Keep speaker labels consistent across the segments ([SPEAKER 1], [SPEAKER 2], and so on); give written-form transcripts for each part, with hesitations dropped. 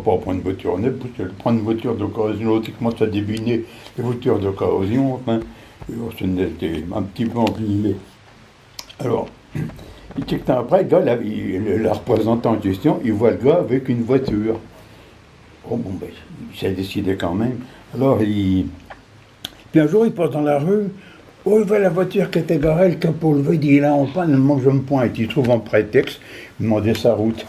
[SPEAKER 1] pas prendre une voiture neuve, parce que prendre une voiture d'occasion, l'autre, il commence à deviner les voitures d'occasion, enfin, c'était un petit peu envenimé. Alors, quelques temps après, le gars, le représentant en question, il voit le gars avec une voiture. Oh, bon, ben, il s'est décidé quand même. Alors, puis un jour, il passe dans la rue. Oh, il voit la voiture qui était garée, le capot levé, il dit, là, on panne, moi je me pointe. Il trouve un prétexte, il demandait sa route.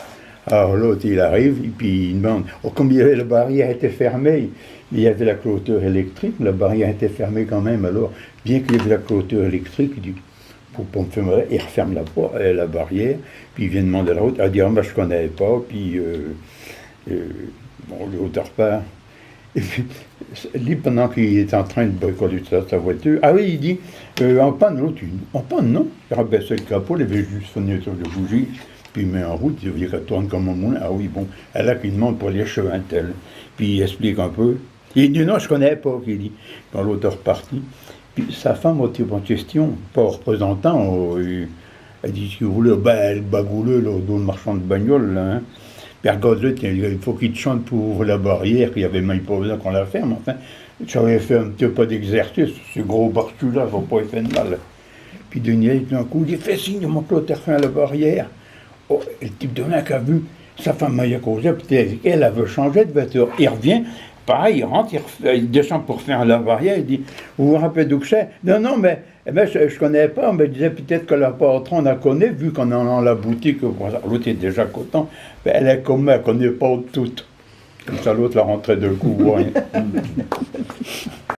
[SPEAKER 1] Alors l'autre, il arrive, et puis il demande. Oh, comme il y avait, la barrière était fermée, il y avait la clôture électrique, la barrière était fermée quand même. Alors, bien qu'il y ait la clôture électrique, il dit, pour me fermer, il referme la barrière, puis il vient demander la route. Elle dit, ah, ben, je ne connais pas, puis bon, l'autre repart. Et puis, lui, pendant qu'il est en train de bricoler sa voiture, ah oui, il dit, en panne, l'autre, en panne, non? Il rabaisse le capot, il avait juste son sur de bougie, puis il met en route, il veut qu'elle tourne comme un moulin. Ah oui, bon, elle a qu'il demande pour les cheveux un tel. Puis il explique un peu. Il dit, non, je connais pas, il dit, quand l'autre est reparti. Puis sa femme, au type en question, pas représentant, elle dit, si vous voulez, ben, elle bagouleux, là, au dos de marchand de bagnole, là, hein. Puis regarde-le, il faut qu'il te chante pour ouvrir la barrière, qu'il n'y avait même pas besoin qu'on la ferme. Enfin, j'avais fait un petit peu d'exercice, ce gros barçu-là, il ne faut pas y faire de mal. Puis Denis, d'un coup, il dit, fais signe, mon Claude, t'as fait la barrière. Oh, le type de mec a vu, sa femme m'a causé, puis elle veut changer de voiture. Il revient, pareil, il rentre, il descend pour faire la barrière, il dit, vous vous rappelez d'où que c'est? Non, non, mais eh ben, je ne connais pas, on me disait peut-être que la patronne la connaît, vu qu'on est dans la boutique, l'autre est déjà content, ben, elle est comme elle ne connaît pas toutes. Comme ça, l'autre la rentrait de coup.